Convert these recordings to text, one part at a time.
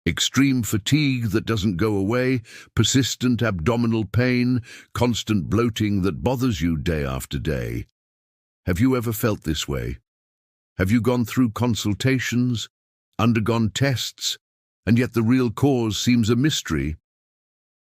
Extreme fatigue that doesn't go away, persistent abdominal pain, constant bloating that bothers you day after day. Have you ever felt this way? Have you gone through consultations, undergone tests, and yet the real cause seems a mystery?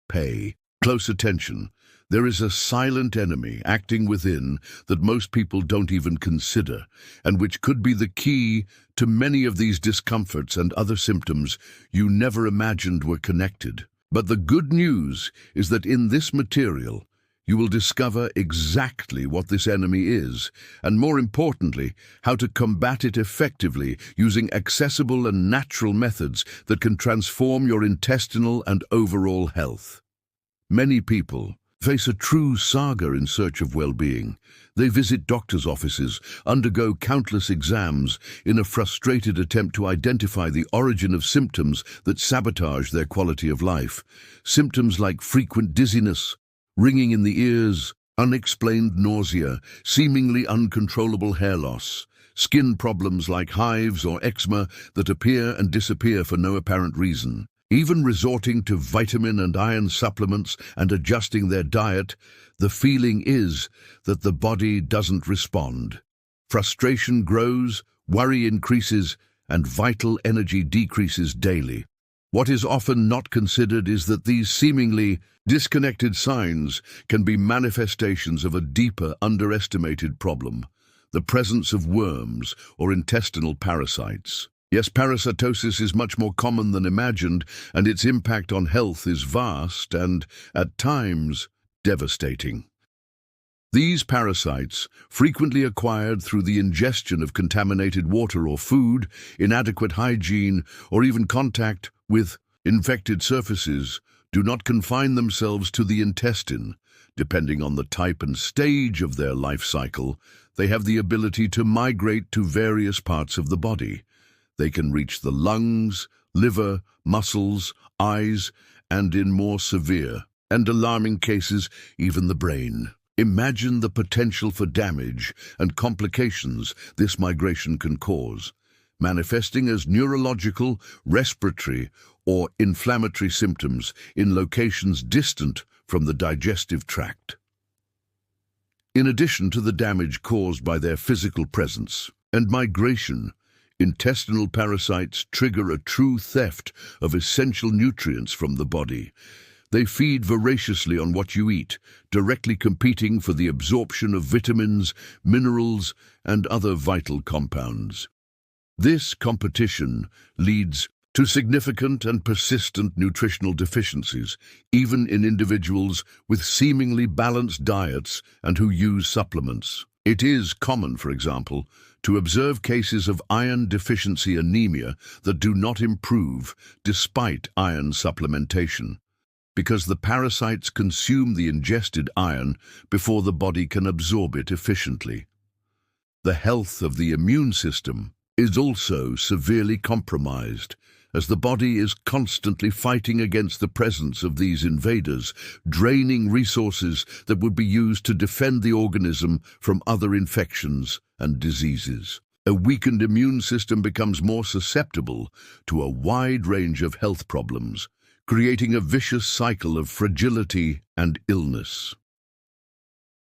Pay close attention. There is a silent enemy acting within that most people don't even consider, and which could be the key to many of these discomforts and other symptoms you never imagined were connected. But the good news is that in this material, you will discover exactly what this enemy is, and more importantly, how to combat it effectively using accessible and natural methods that can transform your intestinal and overall health. Many people face a true saga in search of well-being. They visit doctors' offices, undergo countless exams in a frustrated attempt to identify the origin of symptoms that sabotage their quality of life. Symptoms like frequent dizziness, ringing in the ears, unexplained nausea, seemingly uncontrollable hair loss, skin problems like hives or eczema that appear and disappear for no apparent reason. Even resorting to vitamin and iron supplements and adjusting their diet, the feeling is that the body doesn't respond. Frustration grows, worry increases, and vital energy decreases daily. What is often not considered is that these seemingly disconnected signs can be manifestations of a deeper, underestimated problem: the presence of worms or intestinal parasites. Yes, parasitosis is much more common than imagined, and its impact on health is vast and, at times, devastating. These parasites, frequently acquired through the ingestion of contaminated water or food, inadequate hygiene, or even contact with infected surfaces, do not confine themselves to the intestine. Depending on the type and stage of their life cycle, they have the ability to migrate to various parts of the body. They can reach the lungs, liver, muscles, eyes, and in more severe and alarming cases, even the brain. Imagine the potential for damage and complications this migration can cause, manifesting as neurological, respiratory, or inflammatory symptoms in locations distant from the digestive tract. In addition to the damage caused by their physical presence and migration, intestinal parasites trigger a true theft of essential nutrients from the body. They feed voraciously on what you eat, directly competing for the absorption of vitamins, minerals, and other vital compounds. This competition leads to significant and persistent nutritional deficiencies, even in individuals with seemingly balanced diets and who use supplements. It is common, for example, to observe cases of iron deficiency anemia that do not improve despite iron supplementation, because the parasites consume the ingested iron before the body can absorb it efficiently. The health of the immune system is also severely compromised, as the body is constantly fighting against the presence of these invaders, draining resources that would be used to defend the organism from other infections and diseases. A weakened immune system becomes more susceptible to a wide range of health problems, creating a vicious cycle of fragility and illness.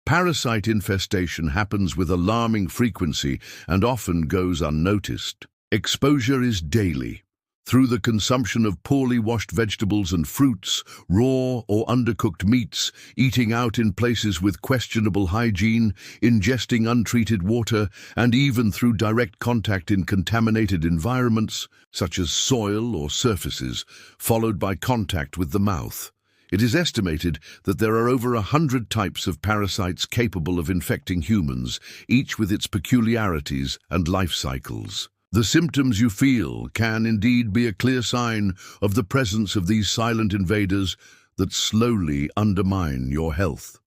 Parasite infestation happens with alarming frequency and often goes unnoticed. Exposure is daily, through the consumption of poorly washed vegetables and fruits, raw or undercooked meats, eating out in places with questionable hygiene, ingesting untreated water, and even through direct contact in contaminated environments, such as soil or surfaces, followed by contact with the mouth. It is estimated that there are over 100 types of parasites capable of infecting humans, each with its peculiarities and life cycles. The symptoms you feel can indeed be a clear sign of the presence of these silent invaders that slowly undermine your health.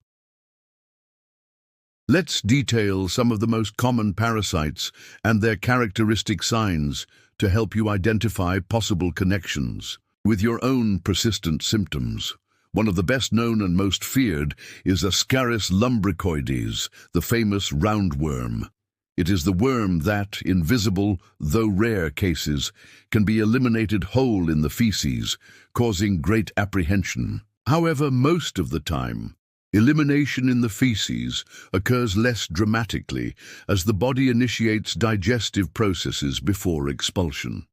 Let's detail some of the most common parasites and their characteristic signs to help you identify possible connections with your own persistent symptoms. One of the best known and most feared is Ascaris lumbricoides, the famous roundworm. It is the worm that, in visible, though rare cases, can be eliminated whole in the feces, causing great apprehension. However, most of the time, elimination in the feces occurs less dramatically as the body initiates digestive processes before expulsion.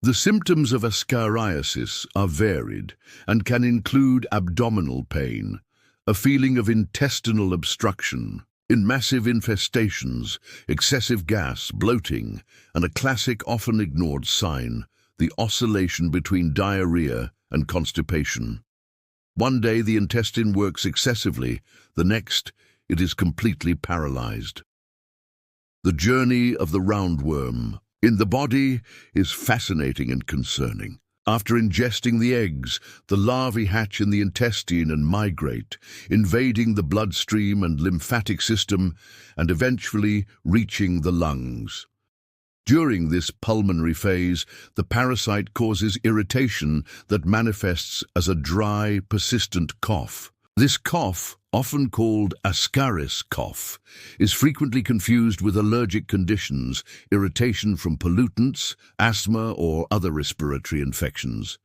The symptoms of ascariasis are varied and can include abdominal pain, a feeling of intestinal obstruction, in massive infestations, excessive gas, bloating, and a classic often ignored sign, the oscillation between diarrhea and constipation. One day the intestine works excessively, the next it is completely paralyzed. The journey of the roundworm in the body is fascinating and concerning. After ingesting the eggs, the larvae hatch in the intestine and migrate, invading the bloodstream and lymphatic system and eventually reaching the lungs. During this pulmonary phase, the parasite causes irritation that manifests as a dry, persistent cough. This cough, often called ascaris cough, is frequently confused with allergic conditions, irritation from pollutants, asthma, or other respiratory infections.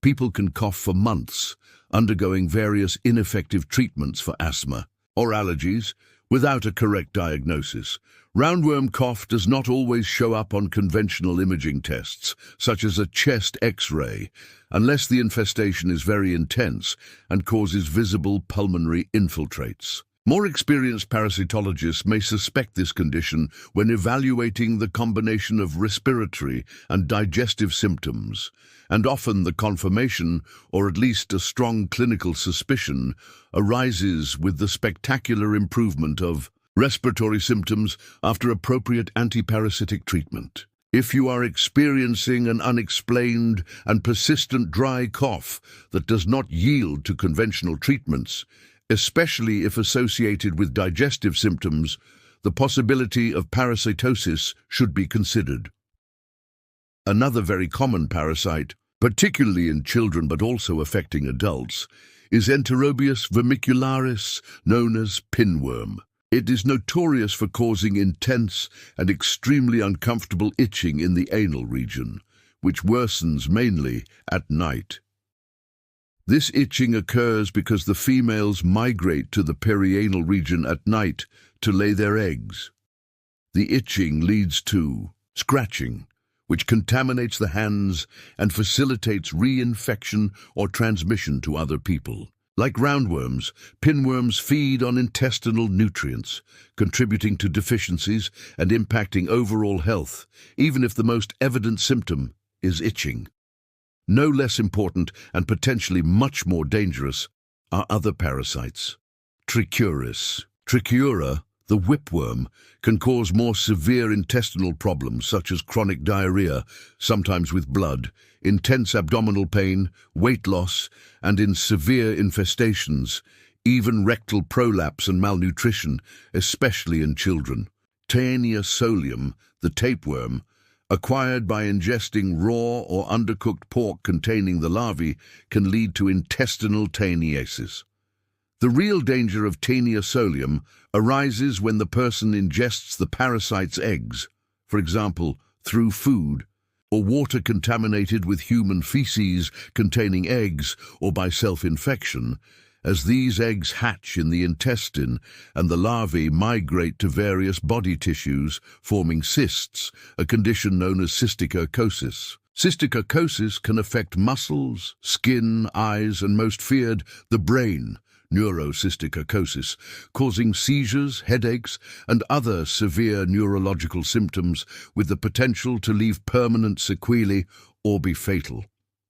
People can cough for months, undergoing various ineffective treatments for asthma or allergies without a correct diagnosis. Roundworm cough does not always show up on conventional imaging tests, such as a chest X-ray, unless the infestation is very intense and causes visible pulmonary infiltrates. More experienced parasitologists may suspect this condition when evaluating the combination of respiratory and digestive symptoms, and often the confirmation, or at least a strong clinical suspicion, arises with the spectacular improvement of respiratory symptoms after appropriate anti-parasitic treatment. If you are experiencing an unexplained and persistent dry cough that does not yield to conventional treatments, especially if associated with digestive symptoms, the possibility of parasitosis should be considered. Another very common parasite, particularly in children but also affecting adults, is Enterobius vermicularis, known as pinworm. It is notorious for causing intense and extremely uncomfortable itching in the anal region, which worsens mainly at night. This itching occurs because the females migrate to the perianal region at night to lay their eggs. The itching leads to scratching, which contaminates the hands and facilitates reinfection or transmission to other people. Like roundworms, pinworms feed on intestinal nutrients, contributing to deficiencies and impacting overall health, even if the most evident symptom is itching. No less important and potentially much more dangerous are other parasites. Trichuris. Trichiura, the whipworm, can cause more severe intestinal problems such as chronic diarrhea, sometimes with blood, intense abdominal pain, weight loss, and in severe infestations, even rectal prolapse and malnutrition, especially in children. Taenia solium, the tapeworm, acquired by ingesting raw or undercooked pork containing the larvae, can lead to intestinal taeniasis. The real danger of Taenia solium arises when the person ingests the parasite's eggs, for example, through food, or water contaminated with human feces containing eggs, or by self-infection, as these eggs hatch in the intestine and the larvae migrate to various body tissues, forming cysts, a condition known as cysticercosis. Cysticercosis can affect muscles, skin, eyes, and most feared, the brain, neurocysticercosis, causing seizures, headaches, and other severe neurological symptoms with the potential to leave permanent sequelae or be fatal.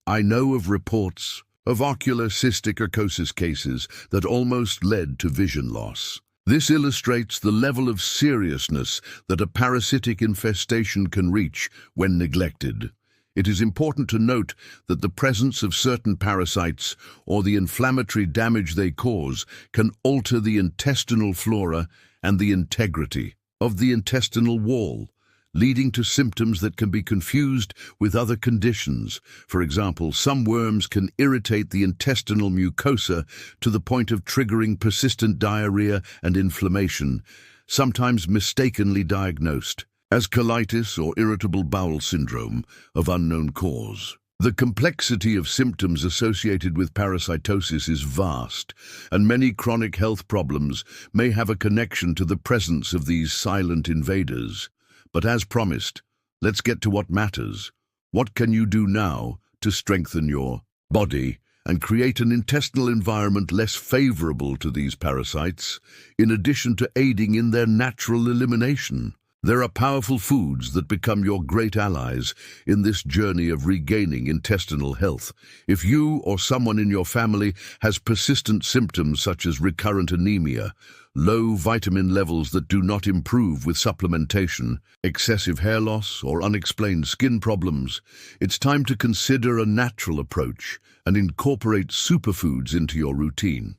I know of reports of ocular cysticercosis cases that almost led to vision loss. This illustrates the level of seriousness that a parasitic infestation can reach when neglected. It is important to note that the presence of certain parasites or the inflammatory damage they cause can alter the intestinal flora and the integrity of the intestinal wall, leading to symptoms that can be confused with other conditions. For example, some worms can irritate the intestinal mucosa to the point of triggering persistent diarrhea and inflammation. sometimes mistakenly diagnosed as colitis or irritable bowel syndrome of unknown cause. The complexity of symptoms associated with parasitosis is vast, and many chronic health problems may have a connection to the presence of these silent invaders. But as promised, let's get to what matters. What can you do now to strengthen your body and create an intestinal environment less favorable to these parasites, in addition to aiding in their natural elimination? There are powerful foods that become your great allies in this journey of regaining intestinal health. If you or someone in your family has persistent symptoms such as recurrent anemia, low vitamin levels that do not improve with supplementation, excessive hair loss, or unexplained skin problems, it's time to consider a natural approach and incorporate superfoods into your routine.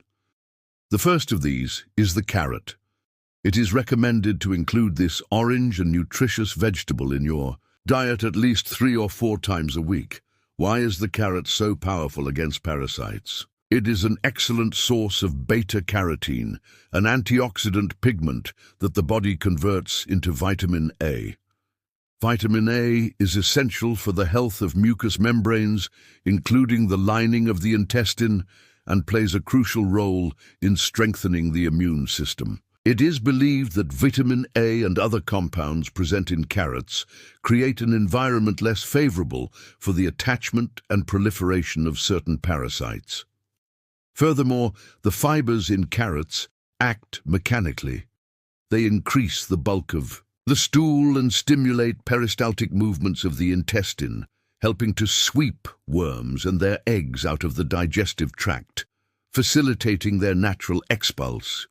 The first of these is the carrot. It is recommended to include this orange and nutritious vegetable in your diet at least 3 or 4 times a week. Why is the carrot so powerful against parasites? It is an excellent source of beta-carotene, an antioxidant pigment that the body converts into vitamin A. Vitamin A is essential for the health of mucous membranes, including the lining of the intestine, and plays a crucial role in strengthening the immune system. It is believed that vitamin A and other compounds present in carrots create an environment less favorable for the attachment and proliferation of certain parasites. Furthermore, the fibers in carrots act mechanically. They increase the bulk of the stool and stimulate peristaltic movements of the intestine, helping to sweep worms and their eggs out of the digestive tract, facilitating their natural expulse.